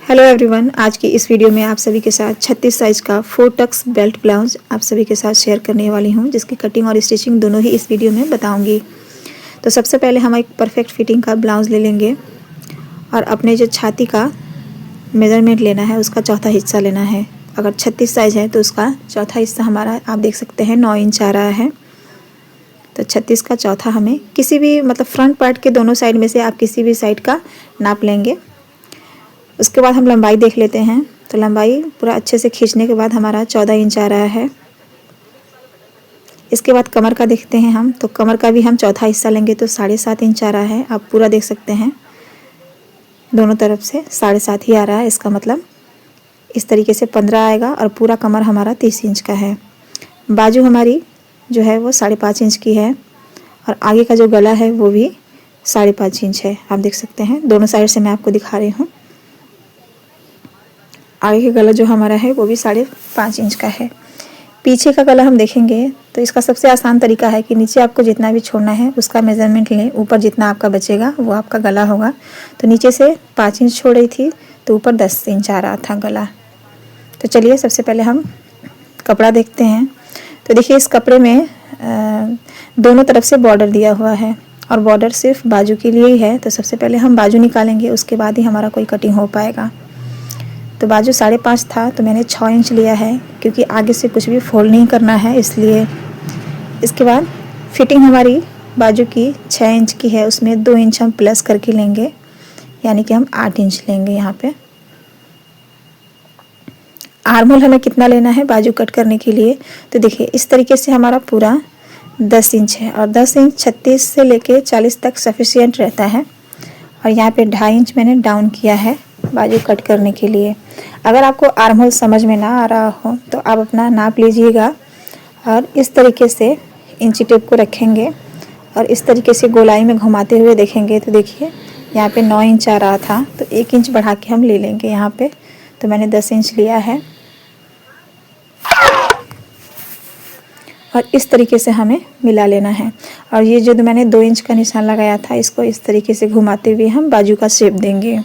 Hello everyone, आज की इस वीडियो में आप सभी के साथ 36 साइज का 4 टक्स बेल्ट ब्लाउज आप सभी के साथ शेयर करने वाली हूं, जिसकी कटिंग और स्टिचिंग दोनों ही इस वीडियो में बताऊंगी। तो सबसे पहले हम एक परफेक्ट फिटिंग का ब्लाउज ले लेंगे और अपने जो छाती का मेजरमेंट लेना है उसका चौथा हिस्सा लेना है। अगर 36 साइज है तो उसका चौथा हिस्सा हमारा आप देख सकते हैं 9 इंच आ रहा है। तो 36 का चौथा हमें किसी भी फ्रंट पार्ट के दोनों साइड में से आप किसी भी साइड का नाप लेंगे। उसके बाद हम लंबाई देख लेते हैं। तो लंबाई पूरा अच्छे से खींचने के बाद हमारा 14 इंच आ रहा है। इसके बाद कमर का देखते हैं हम, तो कमर का भी हम चौथा हिस्सा लेंगे तो 7.5 इंच आ रहा है। आप पूरा देख सकते हैं, दोनों तरफ से 7.5 ही आ रहा है। इसका मतलब इस तरीके से 15 आएगा और पूरा कमर हमारा 30 इंच का है। बाजू हमारी जो है वो 5.5 इंच की है और आगे का जो गला है वो भी 5.5 इंच है। आप देख सकते हैं, दोनों साइड से मैं आपको दिखा रही हूँ। आगे का गला जो हमारा है वो भी 5.5 इंच का है। पीछे का गला हम देखेंगे तो इसका सबसे आसान तरीका है कि नीचे आपको जितना भी छोड़ना है उसका मेज़रमेंट लें। ऊपर जितना आपका बचेगा वो आपका गला होगा। तो नीचे से 5 इंच छोड़ रही थी तो ऊपर 10 इंच आ रहा था गला। तो चलिए सबसे पहले हम कपड़ा देखते हैं। तो देखिए, इस कपड़े में दोनों तरफ से बॉर्डर दिया हुआ है और बॉर्डर सिर्फ बाजू के लिए ही है। तो सबसे पहले हम बाजू निकालेंगे, उसके बाद ही हमारा कोई कटिंग हो पाएगा। तो बाजू 5.5 था तो मैंने 6 इंच लिया है, क्योंकि आगे से कुछ भी फोल्ड नहीं करना है इसलिए। इसके बाद फिटिंग हमारी बाजू की 6 इंच की है, उसमें 2 इंच हम प्लस करके लेंगे, यानी कि हम 8 इंच लेंगे। यहाँ पे आर्म होल हमें कितना लेना है बाजू कट करने के लिए, तो देखिए इस तरीके से हमारा पूरा 10 इंच है और 10 इंच 36 से लेके 40 तक सफिशियंट रहता है। और यहाँ पे 2.5 इंच मैंने डाउन किया है बाजू कट करने के लिए। अगर आपको आर्म होल समझ में ना आ रहा हो तो आप अपना नाप लीजिएगा और इस तरीके से इंची टेप को रखेंगे और इस तरीके से गोलाई में घुमाते हुए देखेंगे। तो देखिए यहाँ पे 9 इंच आ रहा था तो 1 इंच बढ़ा के हम ले लेंगे यहाँ पे। तो मैंने 10 इंच लिया है और इस तरीके से हमें मिला लेना है। और ये जो मैंने 2 इंच का निशान लगाया था, इसको इस तरीके से घुमाते हुए हम बाजू का शेप देंगे।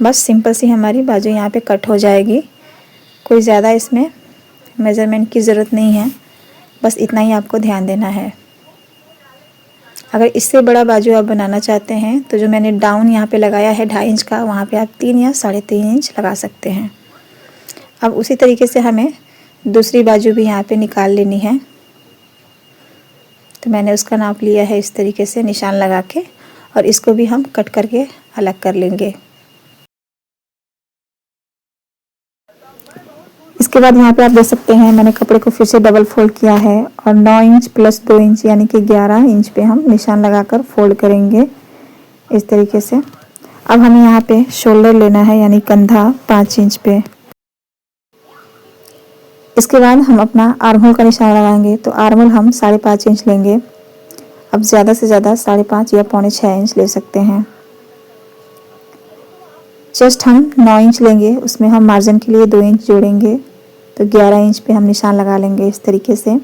बस सिंपल सी हमारी बाजू यहाँ पे कट हो जाएगी। कोई ज़्यादा इसमें मेज़रमेंट की ज़रूरत नहीं है, बस इतना ही आपको ध्यान देना है। अगर इससे बड़ा बाजू आप बनाना चाहते हैं तो जो मैंने डाउन यहाँ पे लगाया है 2.5 इंच का, वहाँ पे आप 3 या 3.5 इंच लगा सकते हैं। अब उसी तरीके से हमें दूसरी बाजू भी यहाँ पे निकाल लेनी है। तो मैंने उसका नाप लिया है इस तरीके से निशान लगा के, और इसको भी हम कट करके अलग कर लेंगे। इसके बाद यहाँ पे आप देख सकते हैं मैंने कपड़े को फिर से डबल फोल्ड किया है और 9 इंच प्लस 2 इंच यानी कि 11 इंच पे हम निशान लगाकर फोल्ड करेंगे इस तरीके से। अब हमें यहाँ पे शोल्डर लेना है, यानी कंधा 5 इंच पे। इसके बाद हम अपना आर्म होल का निशान लगाएंगे। तो आर्म होल हम 5.5 इंच लेंगे। अब ज़्यादा से ज़्यादा 5.5 या 6.25 इंच ले सकते हैं। चेस्ट हम 9 इंच लेंगे, उसमें हम मार्जिन के लिए 2 इंच जोड़ेंगे। तो 11 इंच पे हम निशान लगा लेंगे इस तरीके से।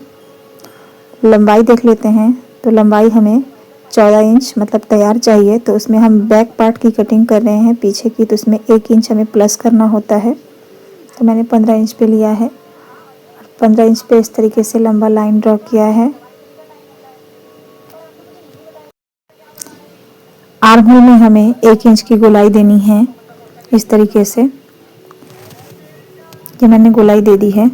लंबाई देख लेते हैं। तो लंबाई हमें 14 इंच तैयार चाहिए। तो उसमें हम बैक पार्ट की कटिंग कर रहे हैं पीछे की, तो उसमें 1 इंच हमें प्लस करना होता है। तो मैंने 15 इंच पे लिया है। 15 इंच पे इस तरीके से लंबा लाइन ड्रॉ किया है। आर्म होल में हमें 1 इंच की गोलाई देनी है इस तरीके से। ये मैंने गोलाई दे दी है।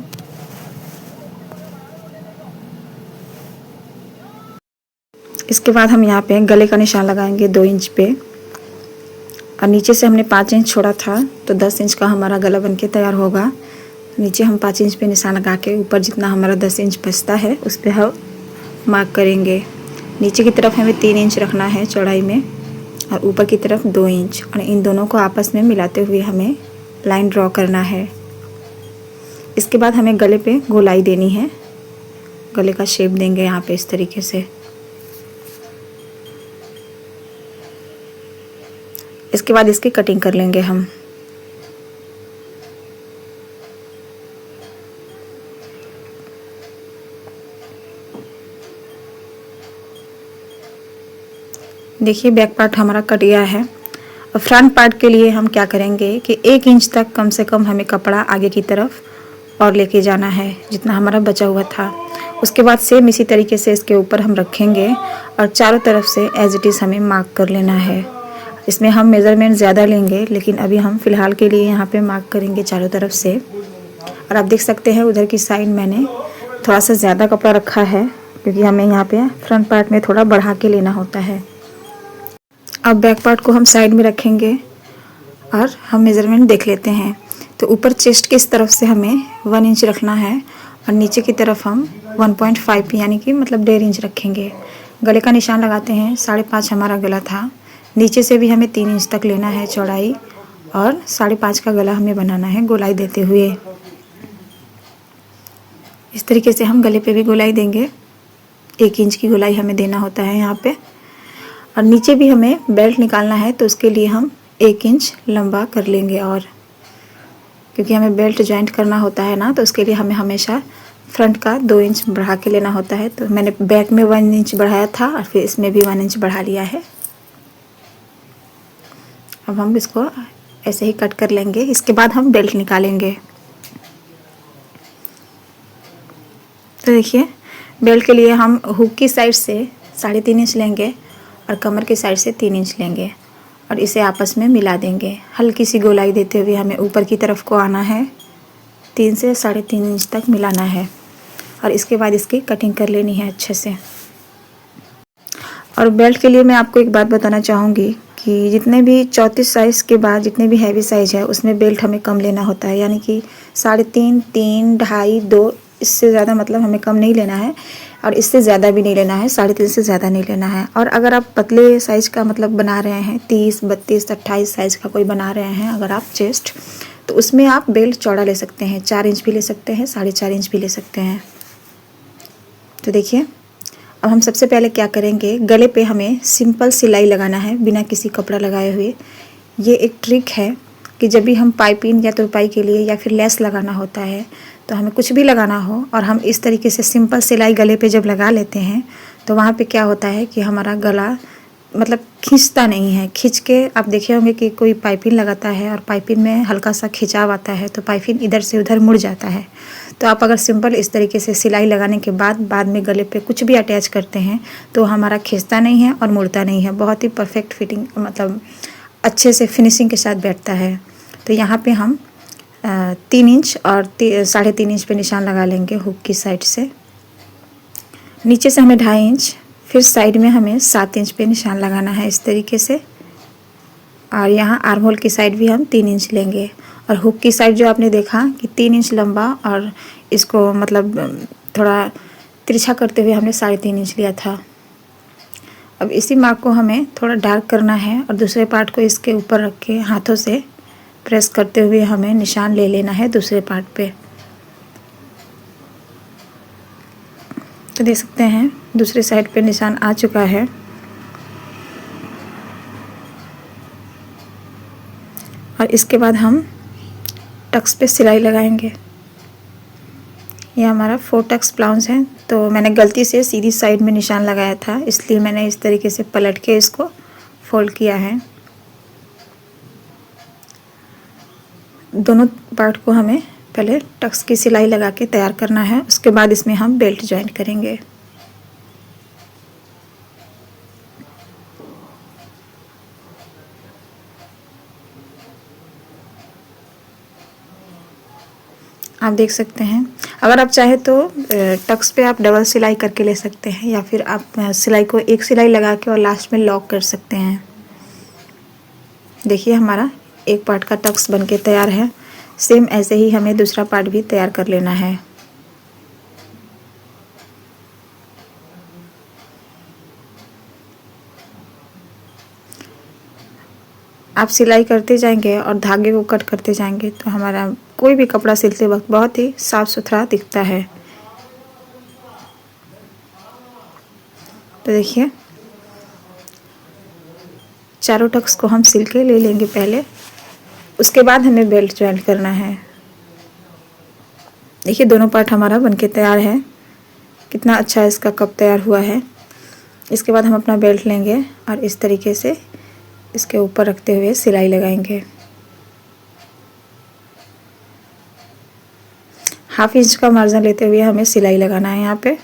इसके बाद हम यहाँ पे गले का निशान लगाएंगे 2 इंच पे, और नीचे से हमने 5 इंच छोड़ा था तो 10 इंच का हमारा गला बन के तैयार होगा। नीचे हम 5 इंच पे निशान लगा के ऊपर जितना हमारा 10 इंच बचता है उस पर हम मार्क करेंगे। नीचे की तरफ हमें 3 इंच रखना है चौड़ाई में और ऊपर की तरफ 2 इंच, और इन दोनों को आपस में मिलाते हुए हमें लाइन ड्रॉ करना है। इसके बाद हमें गले पे गोलाई देनी है, गले का शेप देंगे यहाँ पे इस तरीके से। इसके बाद इसकी कटिंग कर लेंगे हम। देखिए बैक पार्ट हमारा कट गया है। और फ्रंट पार्ट के लिए हम क्या करेंगे कि 1 इंच तक कम से कम हमें कपड़ा आगे की तरफ और लेके जाना है, जितना हमारा बचा हुआ था। उसके बाद सेम इसी तरीके से इसके ऊपर हम रखेंगे और चारों तरफ से एज इट इज़ हमें मार्क कर लेना है। इसमें हम मेज़रमेंट ज़्यादा लेंगे, लेकिन अभी हम फ़िलहाल के लिए यहाँ पे मार्क करेंगे चारों तरफ से। और आप देख सकते हैं उधर की साइड मैंने थोड़ा सा ज़्यादा कपड़ा रखा है, क्योंकि हमें यहाँ पे फ्रंट पार्ट में थोड़ा बढ़ा के लेना होता है। अब बैक पार्ट को हम साइड में रखेंगे और हम मेज़रमेंट देख लेते हैं। तो ऊपर चेस्ट की इस तरफ से हमें 1 इंच रखना है और नीचे की तरफ हम 1.5 यानी कि मतलब 1.5 इंच रखेंगे। गले का निशान लगाते हैं, 5.5 हमारा गला था। नीचे से भी हमें 3 इंच तक लेना है चौड़ाई और 5.5 का गला हमें बनाना है गोलाई देते हुए। इस तरीके से हम गले पे भी गोलाई देंगे, 1 इंच की गोलाई हमें देना होता है यहाँ पे। और नीचे भी हमें बेल्ट निकालना है, तो उसके लिए हम 1 इंच लंबा कर लेंगे। और क्योंकि हमें बेल्ट जॉइंट करना होता है ना, तो उसके लिए हमें हमेशा फ्रंट का 2 इंच बढ़ा के लेना होता है। तो मैंने बैक में 1 इंच बढ़ाया था और फिर इसमें भी 1 इंच बढ़ा लिया है। अब हम इसको ऐसे ही कट कर लेंगे। इसके बाद हम बेल्ट निकालेंगे। तो देखिए, बेल्ट के लिए हम हुक की साइड से 3.5 इंच लेंगे और कमर की साइड से 3 इंच लेंगे और इसे आपस में मिला देंगे। हल्की सी गोलाई देते हुए हमें ऊपर की तरफ को आना है, 3 से 3.5 इंच तक मिलाना है और इसके बाद इसकी कटिंग कर लेनी है अच्छे से। और बेल्ट के लिए मैं आपको एक बात बताना चाहूँगी कि जितने भी 34 साइज़ के बाद जितने भी हैवी साइज़ है उसमें बेल्ट हमें कम लेना होता है, यानी कि 3.5, 3, 2.5, 2, इससे ज़्यादा मतलब हमें कम नहीं लेना है और इससे ज़्यादा भी नहीं लेना है, 3.5 से ज़्यादा नहीं लेना है। और अगर आप पतले साइज़ का मतलब बना रहे हैं, 30, 32, 28 साइज़ का कोई बना रहे हैं अगर आप चेस्ट, तो उसमें आप बेल्ट चौड़ा ले सकते हैं, 4 इंच भी ले सकते हैं, 4.5 इंच भी ले सकते हैं। तो देखिए, अब हम सबसे पहले क्या करेंगे, गले पे हमें सिंपल सिलाई लगाना है बिना किसी कपड़ा लगाए हुए। ये एक ट्रिक है कि जब भी हम पाइपिंग या तुरपाई के लिए या फिर लेस लगाना होता है, तो हमें कुछ भी लगाना हो और हम इस तरीके से सिंपल सिलाई गले पे जब लगा लेते हैं, तो वहाँ पे क्या होता है कि हमारा गला मतलब खींचता नहीं है। खींच के आप देखे होंगे कि कोई पाइपिंग लगाता है और पाइपिंग में हल्का सा खिंचाव आता है, तो पाइपिंग इधर से उधर मुड़ जाता है। तो आप अगर सिंपल इस तरीके से सिलाई लगाने के बाद में गले पे कुछ भी अटैच करते हैं, तो हमारा खींचता नहीं है और मुड़ता नहीं है। बहुत ही परफेक्ट फिटिंग, मतलब अच्छे से फिनिशिंग के साथ बैठता है। तो यहाँ पे हम 3 इंच और 3.5 इंच पे निशान लगा लेंगे हुक की साइड से। नीचे से हमें 2.5 इंच, फिर साइड में हमें 7 इंच पे निशान लगाना है इस तरीके से। और यहाँ आर्म होल की साइड भी हम 3 इंच लेंगे और हुक की साइड जो आपने देखा कि 3 इंच लंबा और इसको मतलब थोड़ा तिरछा करते हुए हमने 3.5 इंच लिया था। अब इसी मार्क को हमें थोड़ा डार्क करना है और दूसरे पार्ट को इसके ऊपर रख के हाथों से प्रेस करते हुए हमें निशान ले लेना है दूसरे पार्ट पे। तो देख सकते हैं दूसरे साइड पे निशान आ चुका है। और इसके बाद हम टक्स पे सिलाई लगाएंगे। ये हमारा 4 टक्स ब्लाउज है, तो मैंने गलती से सीधी साइड में निशान लगाया था, इसलिए मैंने इस तरीके से पलट के इसको फोल्ड किया है। दोनों पार्ट को हमें पहले टक्स की सिलाई लगा के तैयार करना है, उसके बाद इसमें हम बेल्ट जॉइंट करेंगे। आप देख सकते हैं, अगर आप चाहे तो टक्स पे आप डबल सिलाई करके ले सकते हैं या फिर आप सिलाई को एक सिलाई लगा के और लास्ट में लॉक कर सकते हैं। देखिए हमारा एक पार्ट का टक्स बनके तैयार है। सेम ऐसे ही हमें दूसरा पार्ट भी तैयार कर लेना है। आप सिलाई करते जाएंगे और धागे को कट करते जाएंगे तो हमारा कोई भी कपड़ा सिलते वक्त बहुत ही साफ सुथरा दिखता है। तो देखिए चारों टक्स को हम सिल के ले लेंगे पहले, उसके बाद हमें बेल्ट ज्वाइंट करना है। देखिए दोनों पार्ट हमारा बनके तैयार है, कितना अच्छा इसका कप तैयार हुआ है। इसके बाद हम अपना बेल्ट लेंगे और इस तरीके से इसके ऊपर रखते हुए सिलाई लगाएंगे। 1/2 इंच का मार्जिन लेते हुए हमें सिलाई लगाना है यहाँ पे।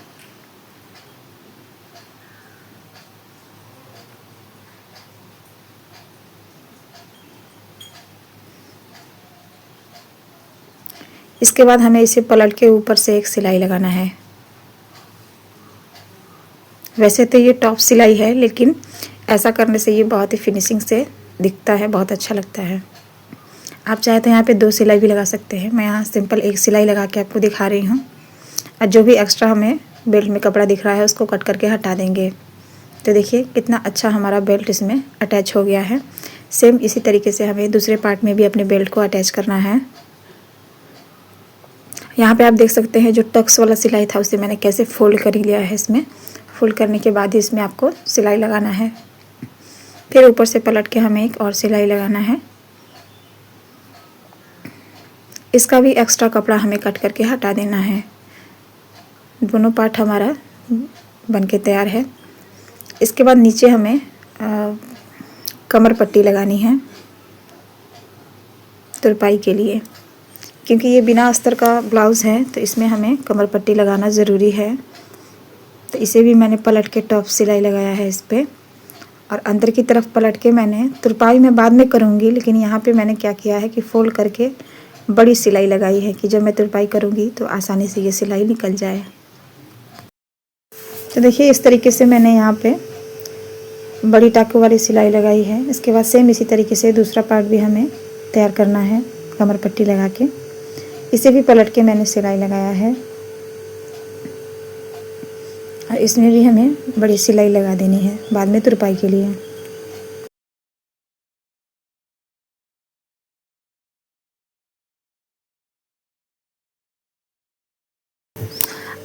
इसके बाद हमें इसे पलट के ऊपर से एक सिलाई लगाना है। वैसे तो ये टॉप सिलाई है, लेकिन ऐसा करने से ये बहुत ही फिनिशिंग से दिखता है, बहुत अच्छा लगता है। आप चाहे तो यहाँ पे 2 सिलाई भी लगा सकते हैं। मैं यहाँ सिंपल 1 सिलाई लगा के आपको दिखा रही हूँ। और जो भी एक्स्ट्रा हमें बेल्ट में कपड़ा दिख रहा है उसको कट करके हटा देंगे। तो देखिए कितना अच्छा हमारा बेल्ट इसमें अटैच हो गया है। सेम इसी तरीके से हमें दूसरे पार्ट में भी अपने बेल्ट को अटैच करना है। यहाँ पे आप देख सकते हैं जो टक्स वाला सिलाई था उसे मैंने कैसे फोल्ड कर लिया है। इसमें फोल्ड करने के बाद ही इसमें आपको सिलाई लगाना है। फिर ऊपर से पलट के हमें एक और सिलाई लगाना है। इसका भी एक्स्ट्रा कपड़ा हमें कट करके हटा देना है। दोनों पार्ट हमारा बनके तैयार है। इसके बाद नीचे हमें कमर पट्टी लगानी है तुरपाई के लिए, क्योंकि ये बिना अस्तर का ब्लाउज़ है तो इसमें हमें कमर पट्टी लगाना ज़रूरी है। तो इसे भी मैंने पलट के टॉप सिलाई लगाया है इस पर, और अंदर की तरफ पलट के मैंने तुरपाई में बाद में करूँगी, लेकिन यहाँ पे मैंने क्या किया है कि फोल्ड करके बड़ी सिलाई लगाई है कि जब मैं तुरपाई करूँगी तो आसानी से ये सिलाई निकल जाए। तो देखिए इस तरीके से मैंने यहाँ पे बड़ी टाकों वाली सिलाई लगाई है। इसके बाद सेम इसी तरीके से दूसरा पार्ट भी हमें तैयार करना है कमर पट्टी लगा के। इसे भी पलट के मैंने सिलाई लगाया है और इसमें भी हमें बड़ी सिलाई लगा देनी है बाद में तुरपाई के लिए।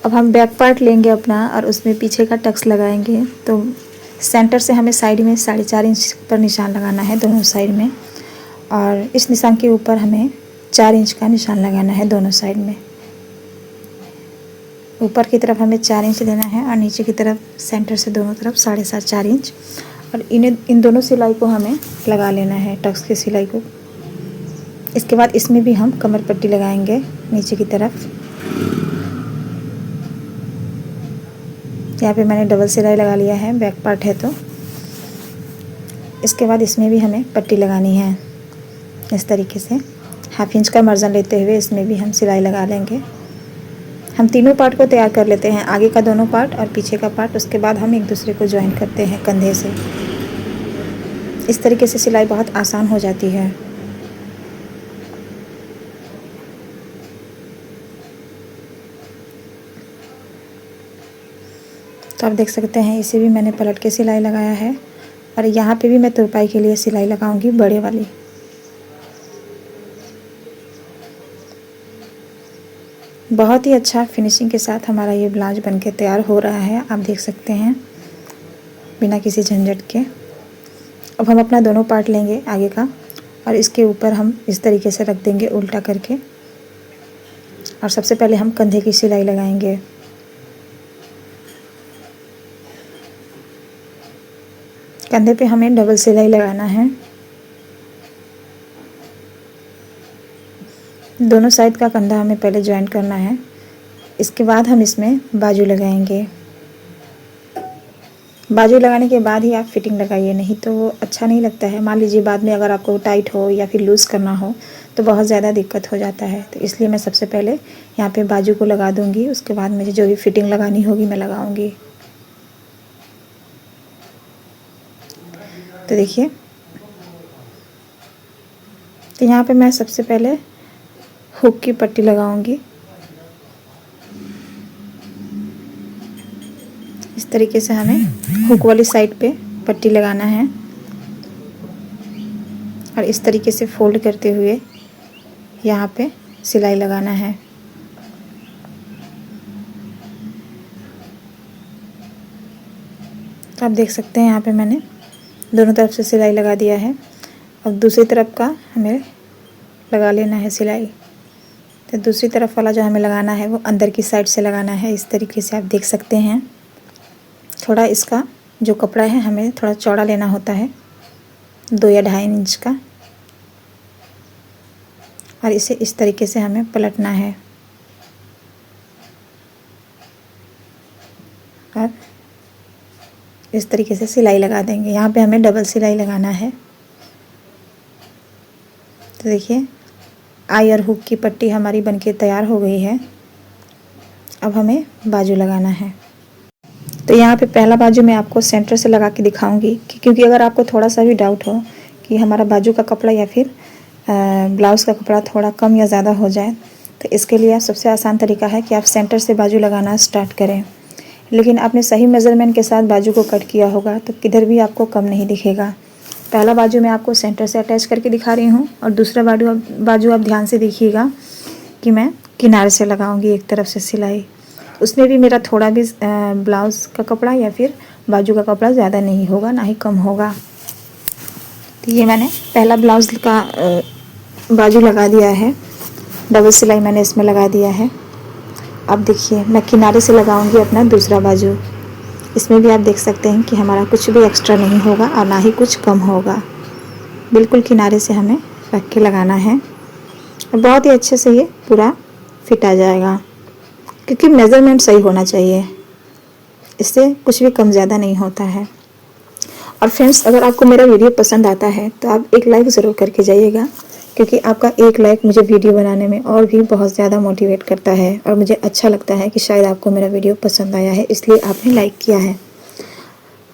अब हम बैक पार्ट लेंगे अपना और उसमें पीछे का टक्स लगाएंगे। तो सेंटर से हमें साइड में 4.5 इंच पर निशान लगाना है दोनों साइड में, और इस निशान के ऊपर हमें 4 इंच का निशान लगाना है दोनों साइड में। ऊपर की तरफ हमें 4 इंच देना है और नीचे की तरफ सेंटर से दोनों तरफ 7.5 4 इंच, और इन दोनों सिलाई को हमें लगा लेना है टक्स की सिलाई को। इसके बाद इसमें भी हम कमर पट्टी लगाएंगे नीचे की तरफ। यहाँ पे मैंने डबल सिलाई लगा लिया है, बैक पार्ट है तो। इसके बाद इसमें भी हमें पट्टी लगानी है इस तरीके से। 1/2 इंच का मार्जिन लेते हुए इसमें भी हम सिलाई लगा लेंगे। हम तीनों पार्ट को तैयार कर लेते हैं, आगे का दोनों पार्ट और पीछे का पार्ट। उसके बाद हम एक दूसरे को ज्वाइन करते हैं कंधे से। इस तरीके से सिलाई बहुत आसान हो जाती है। तो आप देख सकते हैं इसे भी मैंने पलट के सिलाई लगाया है, और यहाँ पे भी मैं तुरपाई के लिए सिलाई लगाऊंगी बड़े वाली। बहुत ही अच्छा फिनिशिंग के साथ हमारा ये ब्लाउज बनके तैयार हो रहा है, आप देख सकते हैं, बिना किसी झंझट के। अब हम अपना दोनों पार्ट लेंगे आगे का, और इसके ऊपर हम इस तरीके से रख देंगे उल्टा करके। और सबसे पहले हम कंधे की सिलाई लगाएंगे। कंधे पे हमें डबल सिलाई लगाना है। दोनों साइड का कंधा हमें पहले ज्वाइन करना है। इसके बाद हम इसमें बाजू लगाएंगे। बाजू लगाने के बाद ही आप फिटिंग लगाइए, नहीं तो वो अच्छा नहीं लगता है। मान लीजिए बाद में अगर आपको टाइट हो या फिर लूज़ करना हो तो बहुत ज़्यादा दिक्कत हो जाता है। तो इसलिए मैं सबसे पहले यहाँ पे बाजू को लगा दूँगी, उसके बाद मुझे जो भी फिटिंग लगानी होगी मैं लगाऊँगी। तो देखिए, तो यहाँ पे मैं सबसे पहले हुक की पट्टी लगाऊंगी। इस तरीके से हमें हुक वाली साइड पे पट्टी लगाना है, और इस तरीके से फोल्ड करते हुए यहाँ पे सिलाई लगाना है। तो आप देख सकते हैं यहाँ पे मैंने दोनों तरफ से सिलाई लगा दिया है। अब दूसरी तरफ का हमें लगा लेना है सिलाई। तो दूसरी तरफ वाला जो हमें लगाना है वो अंदर की साइड से लगाना है। इस तरीके से आप देख सकते हैं। थोड़ा इसका जो कपड़ा है हमें थोड़ा चौड़ा लेना होता है, 2 या 2.5 इंच का, और इसे इस तरीके से हमें पलटना है और इस तरीके से सिलाई लगा देंगे। यहाँ पे हमें डबल सिलाई लगाना है। तो देखिए आई और हुक की पट्टी हमारी बनके तैयार हो गई है। अब हमें बाजू लगाना है। तो यहाँ पे पहला बाजू मैं आपको सेंटर से लगा के दिखाऊंगी क्योंकि अगर आपको थोड़ा सा भी डाउट हो कि हमारा बाजू का कपड़ा या फिर ब्लाउज़ का कपड़ा थोड़ा कम या ज़्यादा हो जाए, तो इसके लिए सबसे आसान तरीका है कि आप सेंटर से बाजू लगाना स्टार्ट करें। लेकिन आपने सही मेज़रमेंट के साथ बाजू को कट किया होगा तो किधर भी आपको कम नहीं दिखेगा। पहला बाजू मैं आपको सेंटर से अटैच करके दिखा रही हूँ और दूसरा बाजू आप ध्यान से देखिएगा कि मैं किनारे से लगाऊंगी एक तरफ से सिलाई। उसमें भी मेरा थोड़ा भी ब्लाउज़ का कपड़ा या फिर बाजू का कपड़ा ज़्यादा नहीं होगा, ना ही कम होगा। तो ये मैंने पहला ब्लाउज़ का बाजू लगा दिया है, डबल सिलाई मैंने इसमें लगा दिया है। अब देखिए मैं किनारे से लगाऊंगी अपना दूसरा बाजू। इसमें भी आप देख सकते हैं कि हमारा कुछ भी एक्स्ट्रा नहीं होगा और ना ही कुछ कम होगा। बिल्कुल किनारे से हमें रख के लगाना है और बहुत ही अच्छे से ये पूरा फिट आ जाएगा क्योंकि मेज़रमेंट सही होना चाहिए, इससे कुछ भी कम ज़्यादा नहीं होता है। और फ्रेंड्स, अगर आपको मेरा वीडियो पसंद आता है तो आप एक लाइक ज़रूर करके जाइएगा क्योंकि आपका एक लाइक मुझे वीडियो बनाने में और भी बहुत ज़्यादा मोटिवेट करता है और मुझे अच्छा लगता है कि शायद आपको मेरा वीडियो पसंद आया है, इसलिए आपने लाइक किया है।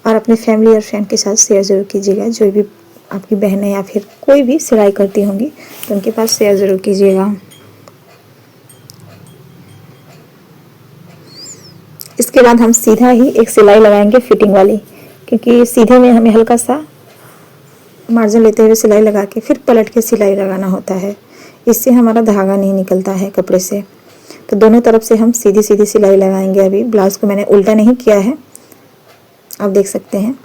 और अपने फैमिली और फ्रेंड के साथ शेयर ज़रूर कीजिएगा। जो भी आपकी बहनें या फिर कोई भी सिलाई करती होंगी तो उनके पास शेयर ज़रूर कीजिएगा। इसके बाद हम सीधा ही एक सिलाई लगाएंगे फिटिंग वाली, क्योंकि सीधे में हमें हल्का सा मार्जिन लेते हुए सिलाई लगा के फिर पलट के सिलाई लगाना होता है। इससे हमारा धागा नहीं निकलता है कपड़े से। तो दोनों तरफ से हम सीधी सीधी सिलाई लगाएंगे। अभी ब्लाउज़ को मैंने उल्टा नहीं किया है, आप देख सकते हैं।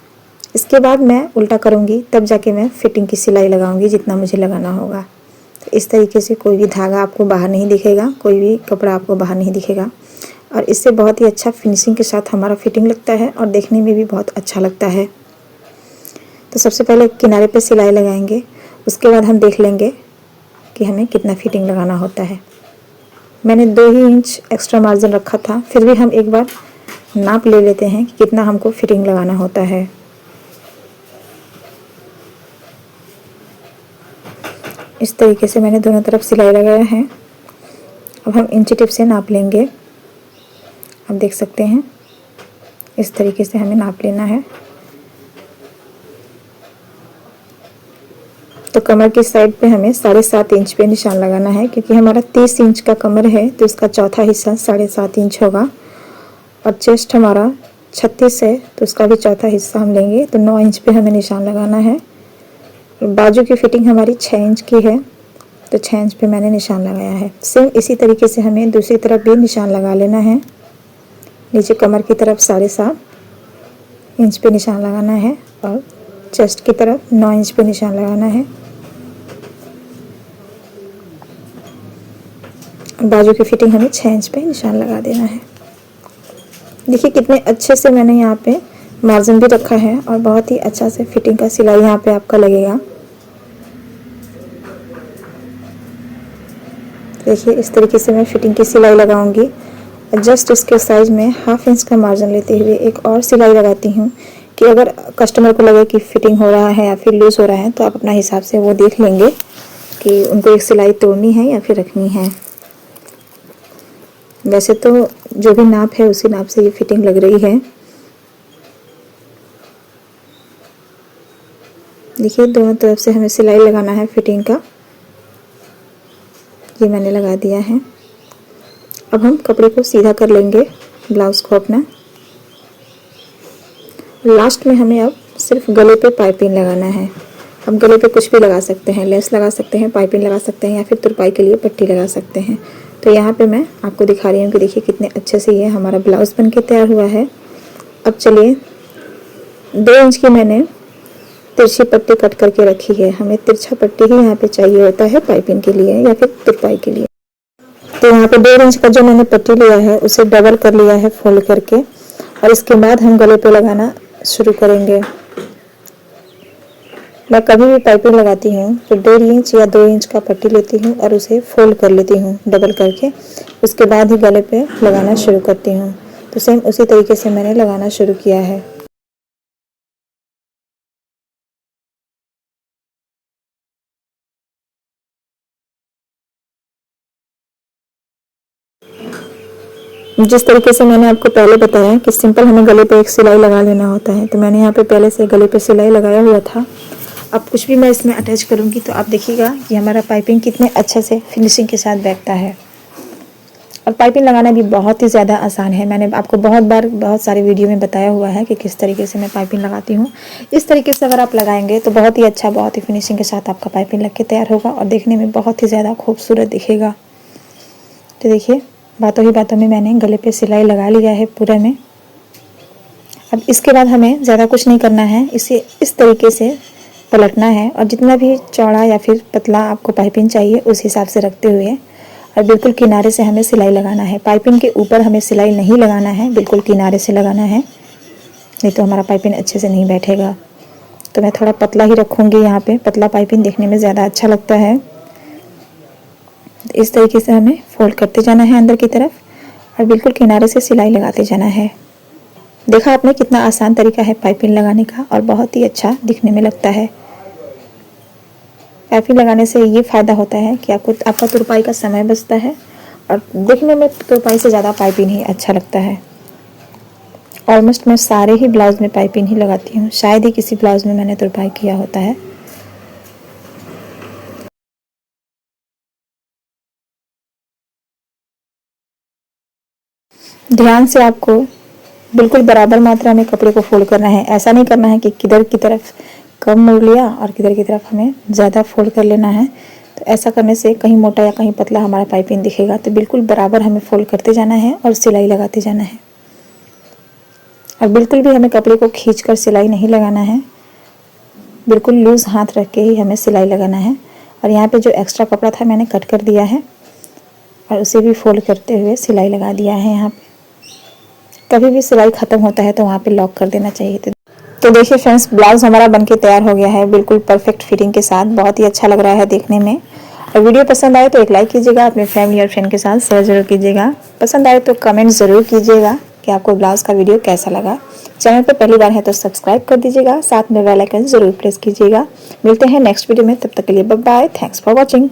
इसके बाद मैं उल्टा करूँगी तब जाके मैं फिटिंग की सिलाई लगाऊंगी जितना मुझे लगाना होगा। तो इस तरीके से कोई भी धागा आपको बाहर नहीं दिखेगा, कोई भी कपड़ा आपको बाहर नहीं दिखेगा और इससे बहुत ही अच्छा फिनिशिंग के साथ हमारा फिटिंग लगता है और देखने में भी बहुत अच्छा लगता है। तो सबसे पहले किनारे पे सिलाई लगाएंगे, उसके बाद हम देख लेंगे कि हमें कितना फिटिंग लगाना होता है। मैंने 2 ही इंच एक्स्ट्रा मार्जिन रखा था, फिर भी हम एक बार नाप ले लेते हैं कि कितना हमको फिटिंग लगाना होता है। इस तरीके से मैंने दोनों तरफ सिलाई लगाया है। अब हम इंची टिप से नाप लेंगे। आप देख सकते हैं इस तरीके से हमें नाप लेना है। तो कमर की साइड पे हमें 7.5 इंच पे निशान लगाना है क्योंकि हमारा 30 इंच का कमर है तो इसका चौथा हिस्सा 7.5 इंच होगा और चेस्ट हमारा 36 है तो उसका भी चौथा हिस्सा हम लेंगे। तो 9 इंच पे हमें निशान लगाना है। बाजू की फिटिंग हमारी 6 इंच की है तो 6 इंच पे मैंने निशान लगाया है। सेम इसी तरीके से हमें दूसरी तरफ भी निशान लगा लेना है। नीचे कमर की तरफ 7.5 इंच पे निशान लगाना है और चेस्ट की तरफ 9 इंच पे निशान लगाना है। बाजू की फिटिंग हमें 6 इंच पे निशान लगा देना है। देखिए कितने अच्छे से मैंने यहाँ पे मार्जिन भी रखा है और बहुत ही अच्छा से फिटिंग का सिलाई यहाँ पे आपका लगेगा। देखिए इस तरीके से मैं फिटिंग की सिलाई लगाऊंगी और जस्ट इसके साइज में 1/2 इंच का मार्जिन लेते हुए एक और सिलाई लगाती हूँ कि अगर कस्टमर को लगे कि फिटिंग हो रहा है या फिर लूज हो रहा है तो आप अपना हिसाब से वो देख लेंगे कि उनको एक सिलाई तोड़नी है या फिर रखनी है। वैसे तो जो भी नाप है उसी नाप से ये फिटिंग लग रही है। देखिए दोनों तरफ से हमें सिलाई लगाना है फिटिंग का। ये मैंने लगा दिया है। अब हम कपड़े को सीधा कर लेंगे, ब्लाउज़ को अपना। लास्ट में हमें अब सिर्फ गले पे पाइपिंग लगाना है। अब गले पे कुछ भी लगा सकते हैं, लेस लगा सकते हैं, पाइपिंग लगा सकते हैं या फिर तुरपाई के लिए पट्टी लगा सकते हैं। तो यहाँ पे मैं आपको दिखा रही हूँ कि देखिए कितने अच्छे से ये हमारा ब्लाउज़ बन के तैयार हुआ है। अब चलिए 2 इंच की मैंने तिरछी पट्टी कट करके रखी है। हमें तिरछा पट्टी ही यहाँ पे चाहिए होता है पाइपिंग के लिए या फिर तुरपाई के लिए। तो यहाँ पे 2 इंच का जो मैंने पट्टी लिया है उसे डबल कर लिया है फोल्ड करके और इसके बाद हम गले पे लगाना शुरू करेंगे। मैं कभी भी पाइपिंग लगाती हूँ तो 1.5 इंच या 2 इंच का पट्टी लेती हूँ और उसे फोल्ड कर लेती हूँ डबल करके, उसके बाद ही गले पे लगाना शुरू करती हूँ। तो सेम उसी तरीके से मैंने लगाना शुरू किया है। जिस तरीके से मैंने आपको पहले बताया कि सिंपल हमें गले पे एक सिलाई लगा लेना होता है, तो मैंने यहाँ पे पहले से गले पे सिलाई लगाया हुआ था। अब कुछ भी मैं इसमें अटैच करूँगी तो आप देखिएगा कि हमारा पाइपिंग कितने अच्छे से फिनिशिंग के साथ बैठता है। और पाइपिंग लगाना भी बहुत ही ज़्यादा आसान है। मैंने आपको बहुत बार बहुत सारे वीडियो में बताया हुआ है कि किस तरीके से मैं पाइपिंग लगाती हूँ। इस तरीके से अगर आप लगाएंगे तो बहुत ही अच्छा, बहुत ही फिनिशिंग के साथ आपका पाइपिंग लग के तैयार होगा और देखने में बहुत ही ज़्यादा खूबसूरत दिखेगा। तो देखिए, बातों ही बातों में मैंने गले पे सिलाई लगा लिया है पूरे में। अब इसके बाद हमें ज़्यादा कुछ नहीं करना है, इसे इस तरीके से पलटना है और जितना भी चौड़ा या फिर पतला आपको पाइपिंग चाहिए उस हिसाब से रखते हुए और बिल्कुल किनारे से हमें सिलाई लगाना है। पाइपिंग के ऊपर हमें सिलाई नहीं लगाना है, बिल्कुल किनारे से लगाना है, नहीं तो हमारा पाइपिंग अच्छे से नहीं बैठेगा। तो मैं थोड़ा पतला ही रखूँगी यहाँ पे, पतला पाइपिंग देखने में ज़्यादा अच्छा लगता है। इस तरीके से हमें फोल्ड करते जाना है अंदर की तरफ और बिल्कुल किनारे से सिलाई लगाते जाना है। देखा आपने कितना आसान तरीका है पाइपिंग लगाने का और बहुत ही अच्छा दिखने में लगता है। पाइपिंग लगाने से ये फ़ायदा होता है कि आपका तुरपाई का समय बचता है और देखने में तुरपाई से ज़्यादा पाइपिंग ही अच्छा लगता है। ऑलमोस्ट मैं सारे ही ब्लाउज में पाइपिंग ही लगाती हूँ, शायद ही किसी ब्लाउज में मैंने तुरपाई किया होता है। ध्यान से आपको बिल्कुल बराबर मात्रा में कपड़े को फोल्ड करना है। ऐसा नहीं करना है कि किधर की तरफ कम मोड़ लिया और किधर की तरफ हमें ज़्यादा फोल्ड कर लेना है। तो ऐसा करने से कहीं मोटा या कहीं पतला हमारा पाइपिंग दिखेगा। तो बिल्कुल बराबर हमें फोल्ड करते जाना है और सिलाई लगाते जाना है और बिल्कुल भी हमें कपड़े को खींच कर सिलाई नहीं लगाना है, बिल्कुल लूज़ हाथ रख के ही हमें सिलाई लगाना है। और यहाँ पे जो एक्स्ट्रा कपड़ा था मैंने कट कर दिया है और उसे भी फोल्ड करते हुए सिलाई लगा दिया है। यहाँ पे कभी भी सिलाई ख़त्म होता है तो वहाँ पे लॉक कर देना चाहिए। तो देखिए फ्रेंड्स, ब्लाउज़ हमारा बनके तैयार हो गया है, बिल्कुल परफेक्ट फिटिंग के साथ, बहुत ही अच्छा लग रहा है देखने में। और वीडियो पसंद आए तो एक लाइक कीजिएगा, अपने फैमिली और फ्रेंड के साथ शेयर जरूर कीजिएगा। पसंद आए तो कमेंट ज़रूर कीजिएगा कि आपको ब्लाउज़ का वीडियो कैसा लगा। चैनल पर पहली बार है तो सब्सक्राइब कर दीजिएगा, साथ में बेल आइकन ज़रूर प्रेस कीजिएगा। मिलते हैं नेक्स्ट वीडियो में, तब तक के लिए bye bye. Thanks for watching.